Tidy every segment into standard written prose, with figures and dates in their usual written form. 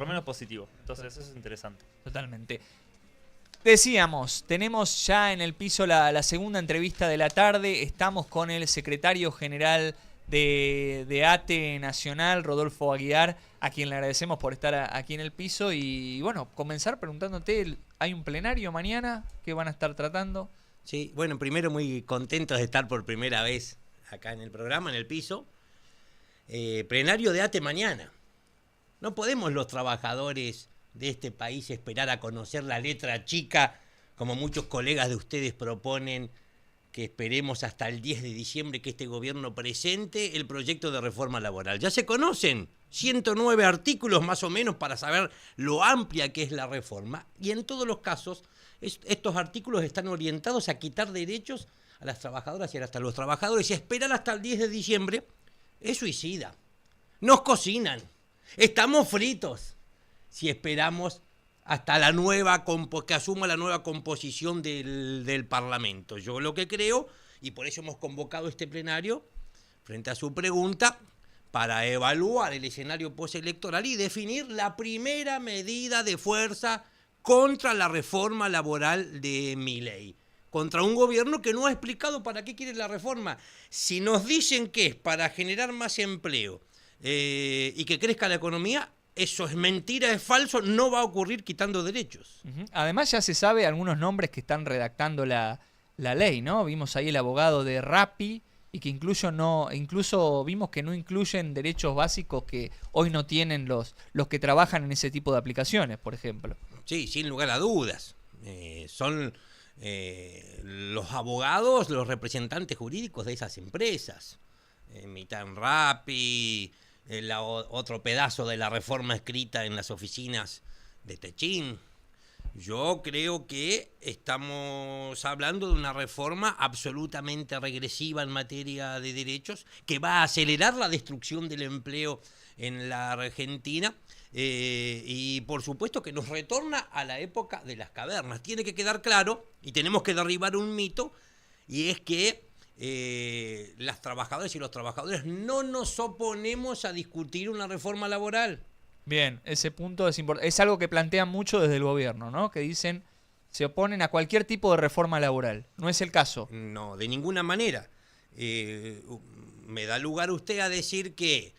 Por lo menos positivo. Entonces eso es interesante. Totalmente. Decíamos, tenemos ya en el piso la segunda entrevista de la tarde. Estamos con el secretario general de ATE Nacional, Rodolfo Aguiar, a quien le agradecemos por estar aquí en el piso. Y bueno, comenzar preguntándote, ¿hay un plenario mañana que van a estar tratando? Sí, bueno, primero muy contentos de estar por primera vez acá en el programa, en el piso. Plenario de ATE mañana. No podemos los trabajadores de este país esperar a conocer la letra chica, como muchos colegas de ustedes proponen, que esperemos hasta el 10 de diciembre que este gobierno presente el proyecto de reforma laboral. Ya se conocen 109 artículos más o menos para saber lo amplia que es la reforma, y en todos los casos estos artículos están orientados a quitar derechos a las trabajadoras y hasta a los trabajadores, y esperar hasta el 10 de diciembre es suicida. Nos cocinan, estamos fritos si esperamos hasta la nueva que asuma la nueva composición del Parlamento. Yo lo que creo, y por eso hemos convocado este plenario, frente a su pregunta, para evaluar el escenario postelectoral y definir la primera medida de fuerza contra la reforma laboral de Milei. Contra un gobierno que no ha explicado para qué quiere la reforma. Si nos dicen que es para generar más empleo y que crezca la economía, eso es mentira, es falso, no va a ocurrir quitando derechos. Además ya se sabe algunos nombres que están redactando la ley, ¿no? Vimos ahí el abogado de Rappi y que incluso vimos que no incluyen derechos básicos que hoy no tienen los que trabajan en ese tipo de aplicaciones, por ejemplo. Sí, sin lugar a dudas. Son los abogados, los representantes jurídicos de esas empresas. Mitad en Rappi, otro pedazo de la reforma escrita en las oficinas de Techín. Yo creo que estamos hablando de una reforma absolutamente regresiva en materia de derechos que va a acelerar la destrucción del empleo en la Argentina y por supuesto que nos retorna a la época de las cavernas. Tiene que quedar claro, y tenemos que derribar un mito, y es que las trabajadoras y los trabajadores no nos oponemos a discutir una reforma laboral. Bien, ese punto es importante. Es algo que plantean mucho desde el gobierno, ¿no? Que dicen se oponen a cualquier tipo de reforma laboral. ¿No es el caso? No, de ninguna manera. Me da lugar usted a decir que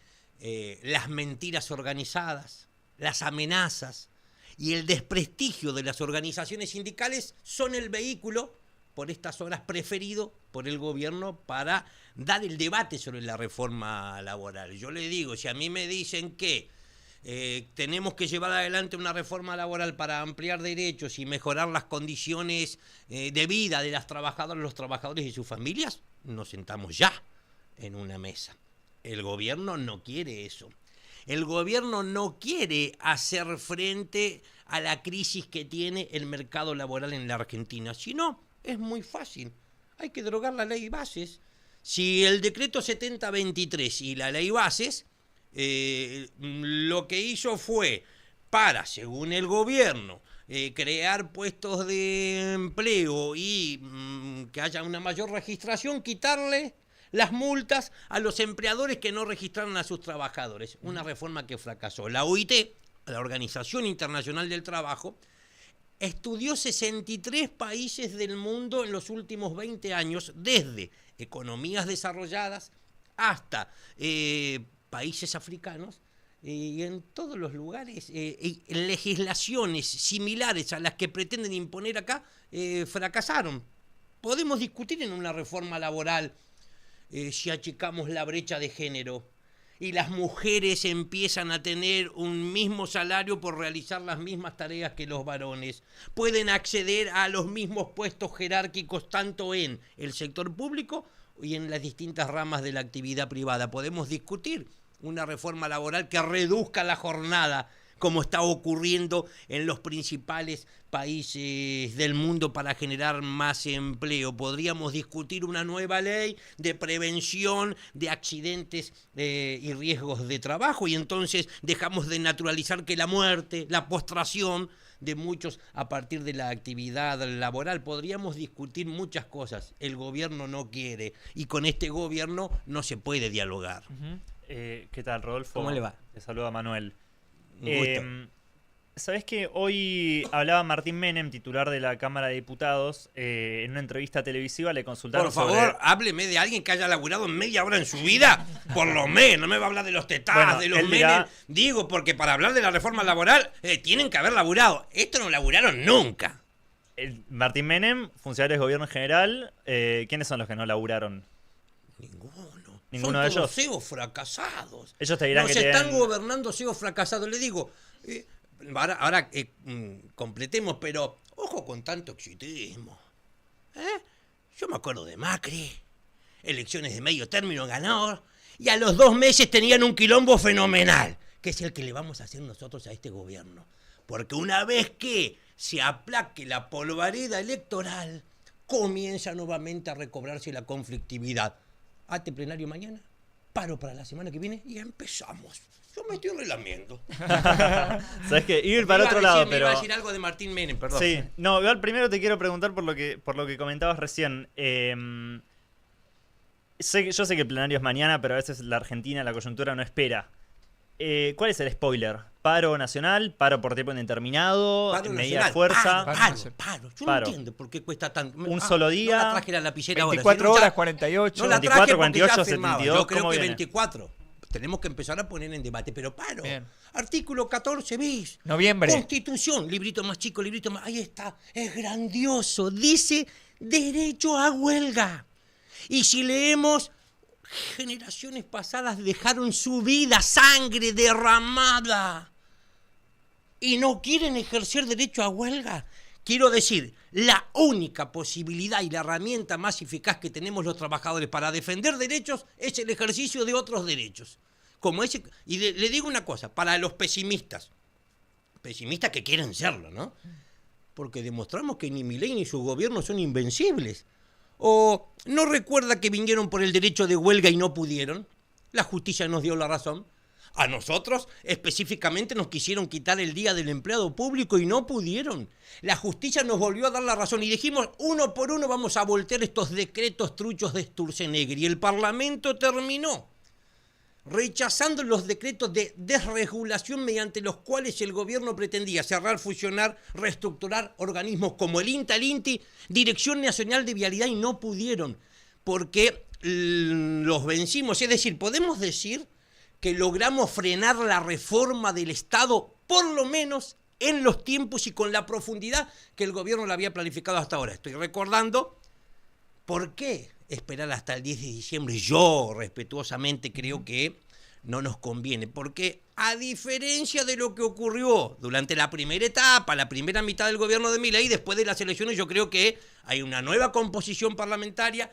las mentiras organizadas, las amenazas y el desprestigio de las organizaciones sindicales son el vehículo por estas horas preferido por el gobierno para dar el debate sobre la reforma laboral. Yo le digo, si a mí me dicen que tenemos que llevar adelante una reforma laboral para ampliar derechos y mejorar las condiciones de vida de las trabajadoras, los trabajadores y sus familias, nos sentamos ya en una mesa. El gobierno no quiere eso. El gobierno no quiere hacer frente a la crisis que tiene el mercado laboral en la Argentina, sino es muy fácil. Hay que derogar la ley bases. Si el decreto 7023 y la ley bases lo que hizo fue para, según el gobierno, crear puestos de empleo y que haya una mayor registración, quitarle las multas a los empleadores que no registraron a sus trabajadores. Una reforma que fracasó. La OIT, la Organización Internacional del Trabajo, estudió 63 países del mundo en los últimos 20 años, desde economías desarrolladas hasta países africanos, y en todos los lugares legislaciones similares a las que pretenden imponer acá fracasaron. Podemos discutir en una reforma laboral si achicamos la brecha de género y las mujeres empiezan a tener un mismo salario por realizar las mismas tareas que los varones. Pueden acceder a los mismos puestos jerárquicos tanto en el sector público y en las distintas ramas de la actividad privada. Podemos discutir una reforma laboral que reduzca la jornada, como está ocurriendo en los principales países del mundo para generar más empleo. Podríamos discutir una nueva ley de prevención de accidentes y riesgos de trabajo, y entonces dejamos de naturalizar que la muerte, la postración de muchos a partir de la actividad laboral. Podríamos discutir muchas cosas. El gobierno no quiere, y con este gobierno no se puede dialogar. ¿Qué tal, Rodolfo? ¿Cómo le va? Le saluda Manuel. Un gusto. ¿Sabés que hoy hablaba Martín Menem, titular de la Cámara de Diputados, en una entrevista televisiva le consultaron Por favor, sobre... hábleme de alguien que haya laburado media hora en su vida, por lo menos. No me va a hablar de los tetadas, Bueno, de los él Menem. dirá- Digo, porque para hablar de la reforma laboral tienen que haber laburado. Esto no laburaron nunca. Martín Menem, funcionario del gobierno en general, ¿quiénes son los que no laburaron? Son ¿Ninguno de todos ellos? CEOs fracasados. Ellos te dirán Nos que están tienen- gobernando CEOs fracasados. Le digo, ahora completemos, pero ojo con tanto exitismo. Yo me acuerdo de Macri, elecciones de medio término ganador, y a los 2 meses tenían un quilombo fenomenal, que es el que le vamos a hacer nosotros a este gobierno. Porque una vez que se aplaque la polvareda electoral, comienza nuevamente a recobrarse la conflictividad. Ate plenario mañana, paro para la semana que viene y empezamos. Yo me estoy relamiendo. ¿Sabés qué? Ir para Me otro iba a lado, decir- me pero... iba a decir algo de Martín Menem, perdón. Sí, no, igual primero te quiero preguntar por lo que comentabas recién. Yo sé que el plenario es mañana, pero a veces la Argentina, la coyuntura no espera. ¿Cuál es el spoiler? ¿Paro nacional? ¿Paro por tiempo indeterminado? Paro ¿Medida de nacional. fuerza? Paro. Yo Paro. no entiendo por qué cuesta tanto. Un solo día. No la traje la lapicera ahora. 24 si no, ya- horas, 48. No la 24, traje porque ya 48, firmaba. 72, Yo creo ¿cómo que viene? 24. Tenemos que empezar a poner en debate, pero paro. Bien. Artículo 14 bis. Noviembre. Constitución, librito más chico, librito más... Ahí está, es grandioso. Dice derecho a huelga. Y si leemos, generaciones pasadas dejaron su vida, sangre derramada. Y no quieren ejercer derecho a huelga. Quiero decir, la única posibilidad y la herramienta más eficaz que tenemos los trabajadores para defender derechos es el ejercicio de otros derechos. Como ese, y le digo una cosa, para los pesimistas que quieren serlo, ¿no? Porque demostramos que ni Milei ni su gobierno son invencibles. ¿O no recuerda que vinieron por el derecho de huelga y no pudieron? La justicia nos dio la razón. A nosotros específicamente nos quisieron quitar el día del empleado público y no pudieron. La justicia nos volvió a dar la razón y dijimos, uno por uno vamos a voltear estos decretos truchos de Sturzenegger. Y el Parlamento terminó rechazando los decretos de desregulación mediante los cuales el gobierno pretendía cerrar, fusionar, reestructurar organismos como el INTA, el INTI, Dirección Nacional de Vialidad, y no pudieron porque los vencimos. Es decir, podemos decir que logramos frenar la reforma del Estado, por lo menos en los tiempos y con la profundidad que el gobierno la había planificado hasta ahora. Estoy recordando por qué esperar hasta el 10 de diciembre. Yo, respetuosamente, creo que no nos conviene, porque a diferencia de lo que ocurrió durante la primera etapa, la primera mitad del gobierno de Milei, después de las elecciones, yo creo que hay una nueva composición parlamentaria.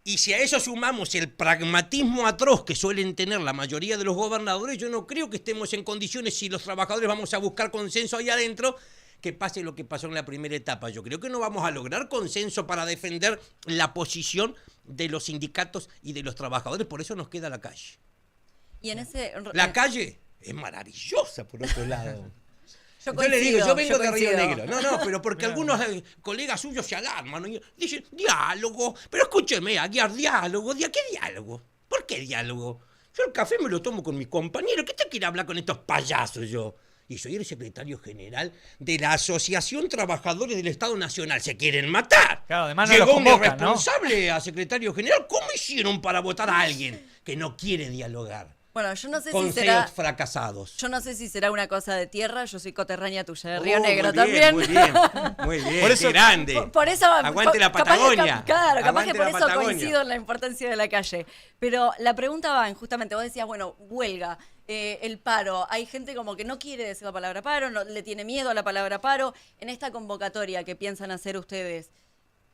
Y si a eso sumamos el pragmatismo atroz que suelen tener la mayoría de los gobernadores, yo no creo que estemos en condiciones, si los trabajadores vamos a buscar consenso ahí adentro, que pase lo que pasó en la primera etapa. Yo creo que no vamos a lograr consenso para defender la posición de los sindicatos y de los trabajadores, por eso nos queda la calle. Y en ese... La calle es maravillosa, por otro lado. Yo Le digo, yo vengo de Río coincido. Negro. No, pero porque algunos colegas suyos se alarman, ¿no? Y dicen, diálogo. Pero escúcheme, Aguiar, diálogo. ¿Qué diálogo? ¿Por qué diálogo? Yo el café me lo tomo con mis compañeros. ¿Qué te quiere hablar con estos payasos yo? Y soy el secretario general de la Asociación Trabajadores del Estado Nacional. ¿Se quieren matar? Claro, además no Llegó los un convocan, ¿no? irresponsable a secretario general. ¿Cómo hicieron para votar a alguien que no quiere dialogar? Bueno, yo no sé Con si será... CEOs fracasados. Yo no sé si será una cosa de tierra, yo soy coterránea tuya de Río Oh, Negro muy bien, también. Muy bien, muy bien. Por eso- qué grande. Por eso, Aguante la capaz que- Patagonia. claro, capaz Aguante que por la eso Patagonia. coincido en la importancia de la calle. Pero la pregunta va en, justamente, vos decías, bueno, huelga, el paro. Hay gente como que no quiere decir la palabra paro, no, le tiene miedo a la palabra paro. En esta convocatoria que piensan hacer ustedes,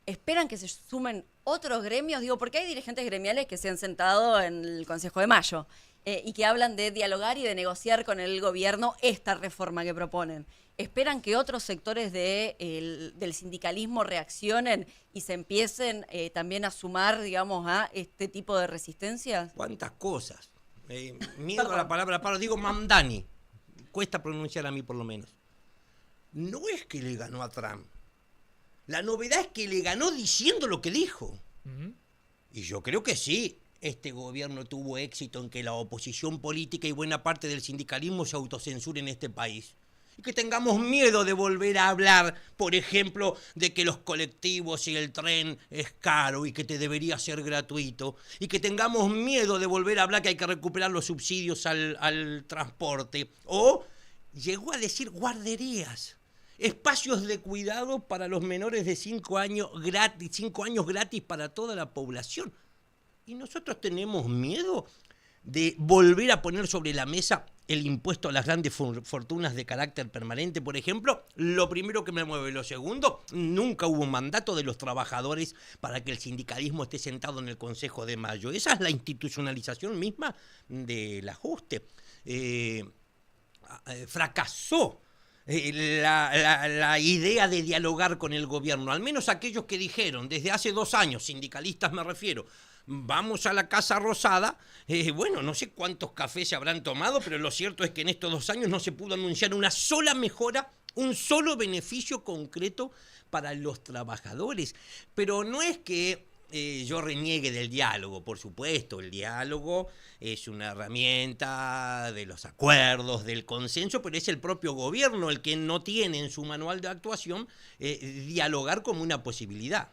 ¿esperan que se sumen otros gremios? Digo, porque hay dirigentes gremiales que se han sentado en el Consejo de Mayo y que hablan de dialogar y de negociar con el gobierno esta reforma que proponen. ¿Esperan que otros sectores del sindicalismo reaccionen y se empiecen también a sumar, digamos, a este tipo de resistencias? ¿Cuántas cosas? Miedo a la Perdón. palabra paro. Digo Mamdani. Cuesta pronunciar a mí por lo menos. No es que le ganó a Trump. La novedad es que le ganó diciendo lo que dijo. Ujú. Y yo creo que sí. este gobierno tuvo éxito en que la oposición política y buena parte del sindicalismo se autocensuren en este país. Y que tengamos miedo de volver a hablar, por ejemplo, de que los colectivos y el tren es caro y que te debería ser gratuito. Y que tengamos miedo de volver a hablar que hay que recuperar los subsidios al transporte. O llegó a decir guarderías. Espacios de cuidado para los menores de 5 años gratis para toda la población. Y nosotros tenemos miedo de volver a poner sobre la mesa el impuesto a las grandes fortunas de carácter permanente, por ejemplo. Lo primero que me mueve. Lo segundo, nunca hubo un mandato de los trabajadores para que el sindicalismo esté sentado en el Consejo de Mayo. Esa es la institucionalización misma del ajuste. Fracasó la idea de dialogar con el gobierno, al menos aquellos que dijeron desde hace 2 años, sindicalistas me refiero, vamos a la Casa Rosada. Bueno, no sé cuántos cafés se habrán tomado, pero lo cierto es que en estos 2 años no se pudo anunciar una sola mejora, un solo beneficio concreto para los trabajadores. Pero no es que yo reniegue del diálogo, por supuesto, el diálogo es una herramienta de los acuerdos, del consenso, pero es el propio gobierno el que no tiene en su manual de actuación dialogar como una posibilidad.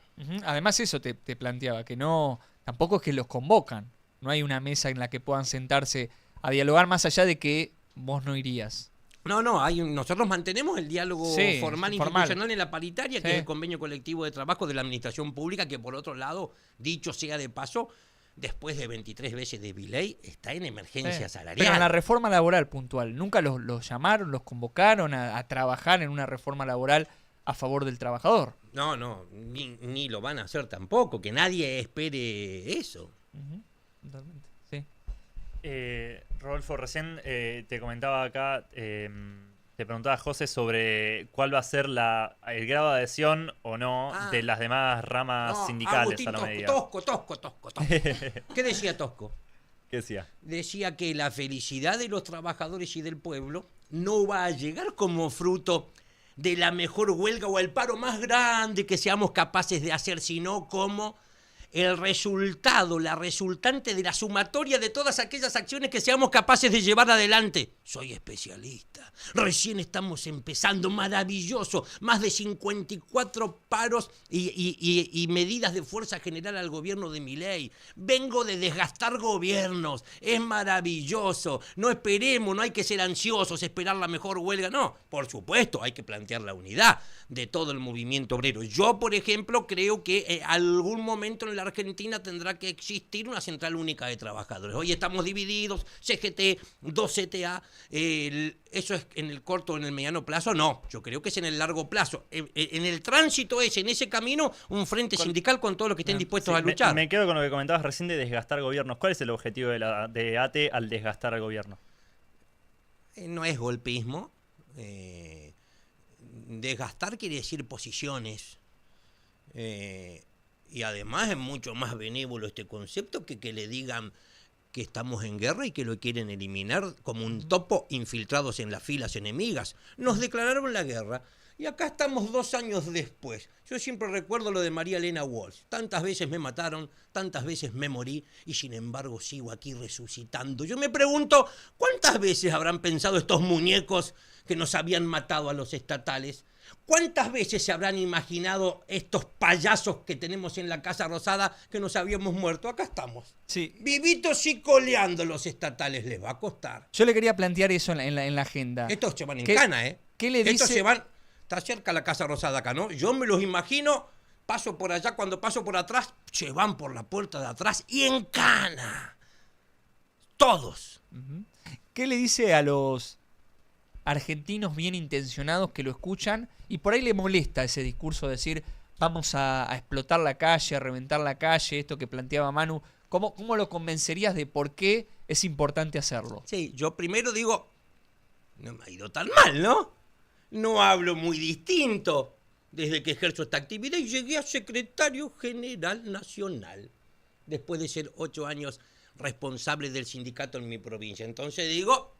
Además eso te planteaba, que no, tampoco es que los convocan, no hay una mesa en la que puedan sentarse a dialogar más allá de que vos no irías. No, nosotros mantenemos el diálogo formal institucional en la paritaria, que es el convenio colectivo de trabajo de la administración pública, que por otro lado, dicho sea de paso, después de 23 veces de Viley, está en emergencia salarial. Pero en la reforma laboral puntual, ¿nunca los llamaron, los convocaron a trabajar en una reforma laboral a favor del trabajador? No, ni lo van a hacer tampoco, que nadie espere eso. Totalmente, sí. Rodolfo, recién te comentaba acá, te preguntaba José sobre cuál va a ser el grado de adhesión o no de las demás ramas sindicales Agustín, a la medida. Tosco. ¿Qué decía Tosco? ¿Qué decía? Decía que la felicidad de los trabajadores y del pueblo no va a llegar como fruto de la mejor huelga o el paro más grande que seamos capaces de hacer, sino como el resultado, la resultante de la sumatoria de todas aquellas acciones que seamos capaces de llevar adelante. Soy especialista. Recién estamos empezando. Maravilloso. Más de 54 paros y medidas de fuerza general al gobierno de Milei. Vengo de desgastar gobiernos. Es maravilloso. No esperemos, no hay que ser ansiosos, esperar la mejor huelga. No, por supuesto, hay que plantear la unidad de todo el movimiento obrero. Yo, por ejemplo, creo que algún momento en la Argentina tendrá que existir una central única de trabajadores. Hoy estamos divididos, CGT, 2CTA, ¿eso es en el corto o en el mediano plazo? No, yo creo que es en el largo plazo. En el tránsito en ese camino, un frente sindical con todos los que estén dispuestos a luchar. Me quedo con lo que comentabas recién de desgastar gobiernos. ¿Cuál es el objetivo de ATE al desgastar al gobierno? No es golpismo. Desgastar quiere decir posiciones. Y además es mucho más benévolo este concepto que le digan que estamos en guerra y que lo quieren eliminar como un topo infiltrados en las filas enemigas. Nos declararon la guerra y acá estamos 2 años después. Yo siempre recuerdo lo de María Elena Walsh. Tantas veces me mataron, tantas veces me morí y sin embargo sigo aquí resucitando. Yo me pregunto, ¿cuántas veces habrán pensado estos muñecos que nos habían matado a los estatales? ¿Cuántas veces se habrán imaginado estos payasos que tenemos en la Casa Rosada que nos habíamos muerto? Acá estamos. Sí. Vivitos y coleando los estatales. Les va a costar. Yo le quería plantear eso en la agenda. Estos se van en cana, ¿eh? ¿Qué le dice? Estos se van... Está cerca la Casa Rosada acá, ¿no? Yo me los imagino, paso por allá, cuando paso por atrás, se van por la puerta de atrás y en cana. Todos. ¿Qué le dice a los argentinos bien intencionados que lo escuchan y por ahí le molesta ese discurso de decir vamos a explotar la calle, a reventar la calle, esto que planteaba Manu? ¿Cómo lo convencerías de por qué es importante hacerlo? Sí, yo primero digo, no me ha ido tan mal, ¿no? No hablo muy distinto desde que ejerzo esta actividad y llegué a secretario general nacional, después de ser 8 años responsable del sindicato en mi provincia. Entonces digo,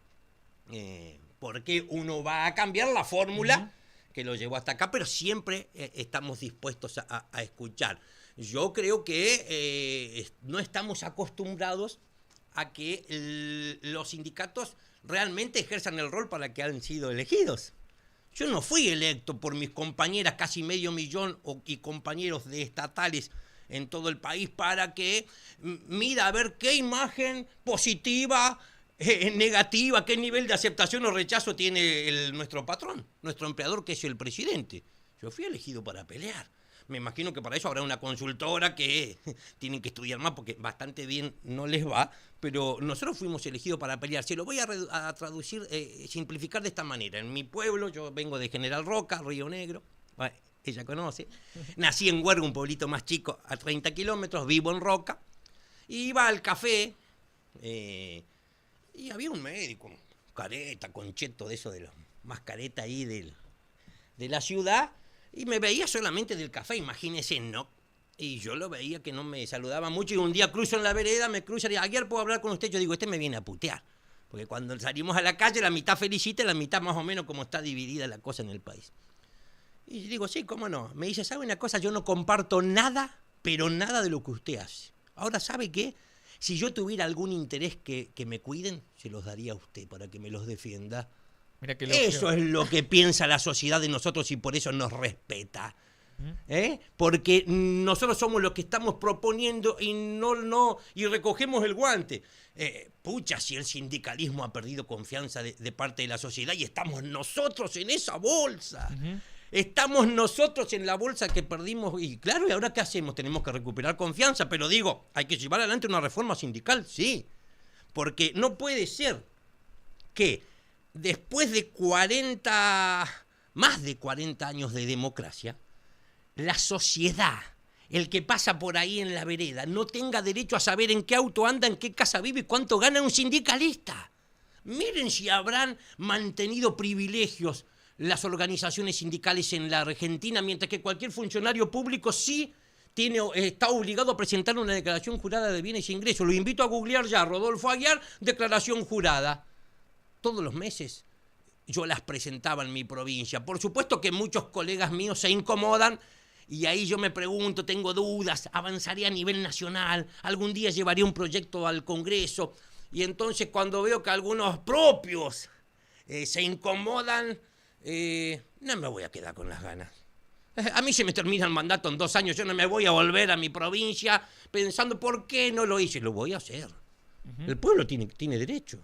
¿por qué uno va a cambiar la fórmula que lo llevó hasta acá? Pero siempre estamos dispuestos a escuchar. yo creo que no estamos acostumbrados a que los sindicatos realmente ejerzan el rol para que han sido elegidos. Yo no fui electo por mis compañeras, casi 500.000 y compañeros de estatales en todo el país, para que mira a ver qué imagen positiva, negativa, qué nivel de aceptación o rechazo tiene nuestro patrón, nuestro empleador, que es el presidente. Yo fui elegido para pelear. Me imagino que para eso habrá una consultora que tienen que estudiar más porque bastante bien no les va, pero nosotros fuimos elegidos para pelear. Se lo voy a traducir, simplificar de esta manera. En mi pueblo, yo vengo de General Roca, Río Negro, bueno, ella conoce. Nací en Huerga, un pueblito más chico, a 30 kilómetros, vivo en Roca. Iba al café y había un médico, careta, concheto, de eso de los más careta ahí de la ciudad. Y me veía solamente del café, imagínese, ¿no? Y yo lo veía que no me saludaba mucho. Y un día cruzo en la vereda, me cruza y dice, ayer puedo hablar con usted. Yo digo, este me viene a putear. Porque cuando salimos a la calle, la mitad felicita y la mitad más o menos como está dividida la cosa en el país. Y digo, sí, cómo no. Me dice, ¿sabe una cosa? Yo no comparto nada, pero nada de lo que usted hace. Ahora, ¿sabe qué? Si yo tuviera algún interés que me cuiden, se los daría a usted para que me los defienda. Mira que eso es lo que piensa la sociedad de nosotros y por eso nos respeta. Porque nosotros somos los que estamos proponiendo y recogemos el guante. Pucha, si el sindicalismo ha perdido confianza de parte de la sociedad y estamos nosotros en esa bolsa. Estamos nosotros en la bolsa que perdimos. Y claro, ¿y ahora qué hacemos? Tenemos que recuperar confianza. Pero digo, hay que llevar adelante una reforma sindical, sí. Porque no puede ser que después de más de 40 años de democracia, la sociedad, el que pasa por ahí en la vereda, no tenga derecho a saber en qué auto anda, en qué casa vive y cuánto gana un sindicalista. Miren si habrán mantenido privilegios las organizaciones sindicales en la Argentina, mientras que cualquier funcionario público sí está obligado a presentar una declaración jurada de bienes e ingresos. Lo invito a googlear ya, Rodolfo Aguiar, declaración jurada. Todos los meses yo las presentaba en mi provincia. Por supuesto que muchos colegas míos se incomodan y ahí yo me pregunto, tengo dudas, avanzaría a nivel nacional, algún día llevaría un proyecto al Congreso y entonces cuando veo que algunos propios se incomodan, no me voy a quedar con las ganas. A mí se me termina el mandato en 2 años, yo no me voy a volver a mi provincia pensando por qué no lo hice, lo voy a hacer. El pueblo tiene derecho.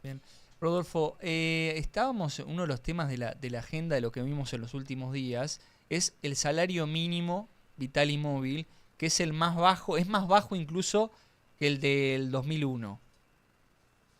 Bien. Rodolfo, uno de los temas de la agenda de lo que vimos en los últimos días es el salario mínimo vital y móvil, que es el más bajo, es más bajo incluso que el del 2001.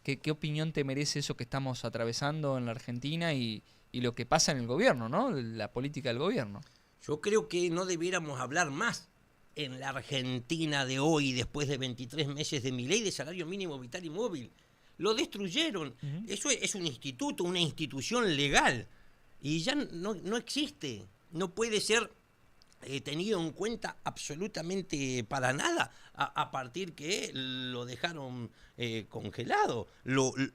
¿Qué opinión te merece eso que estamos atravesando en la Argentina y lo que pasa en el gobierno, ¿no? La política del gobierno. Yo creo que no debiéramos hablar más en la Argentina de hoy, después de 23 meses de Milei, de salario mínimo vital y móvil. Lo destruyeron. Eso es un instituto, una institución legal. Y ya no existe. No puede ser tenido en cuenta absolutamente para nada a partir que lo dejaron congelado.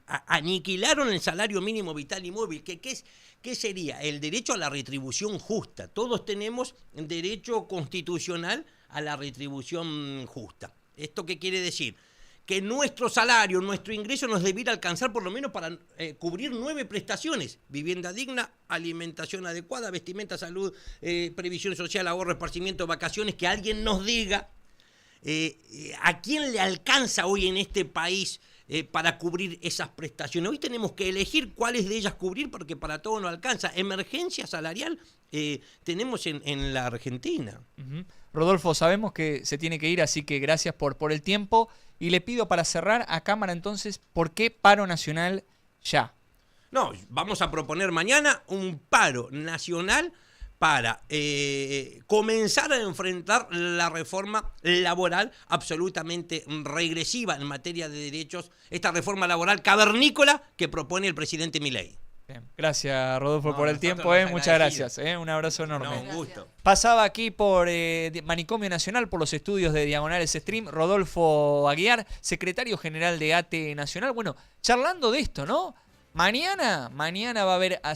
Aniquilaron el salario mínimo vital y móvil. ¿Qué sería? El derecho a la retribución justa. Todos tenemos derecho constitucional a la retribución justa. ¿Esto qué quiere decir? Que nuestro salario, nuestro ingreso nos debiera alcanzar por lo menos para cubrir 9 prestaciones. Vivienda digna, alimentación adecuada, vestimenta, salud, previsión social, ahorro, esparcimiento, vacaciones. Que alguien nos diga a quién le alcanza hoy en este país para cubrir esas prestaciones. Hoy tenemos que elegir cuáles de ellas cubrir porque para todo no alcanza. Emergencia salarial tenemos en la Argentina. Rodolfo, sabemos que se tiene que ir, así que gracias por el tiempo. Y le pido para cerrar a cámara entonces, ¿por qué paro nacional ya? No, vamos a proponer mañana un paro nacional para comenzar a enfrentar la reforma laboral absolutamente regresiva en materia de derechos, esta reforma laboral cavernícola que propone el presidente Milei. Bien. Gracias, Rodolfo, por el tiempo. Muchas gracias. Un abrazo enorme. No, un gusto. Pasaba aquí por Manicomio Nacional, por los estudios de Diagonales Stream, Rodolfo Aguiar, secretario general de ATE Nacional. Bueno, charlando de esto, ¿no? Mañana va a haber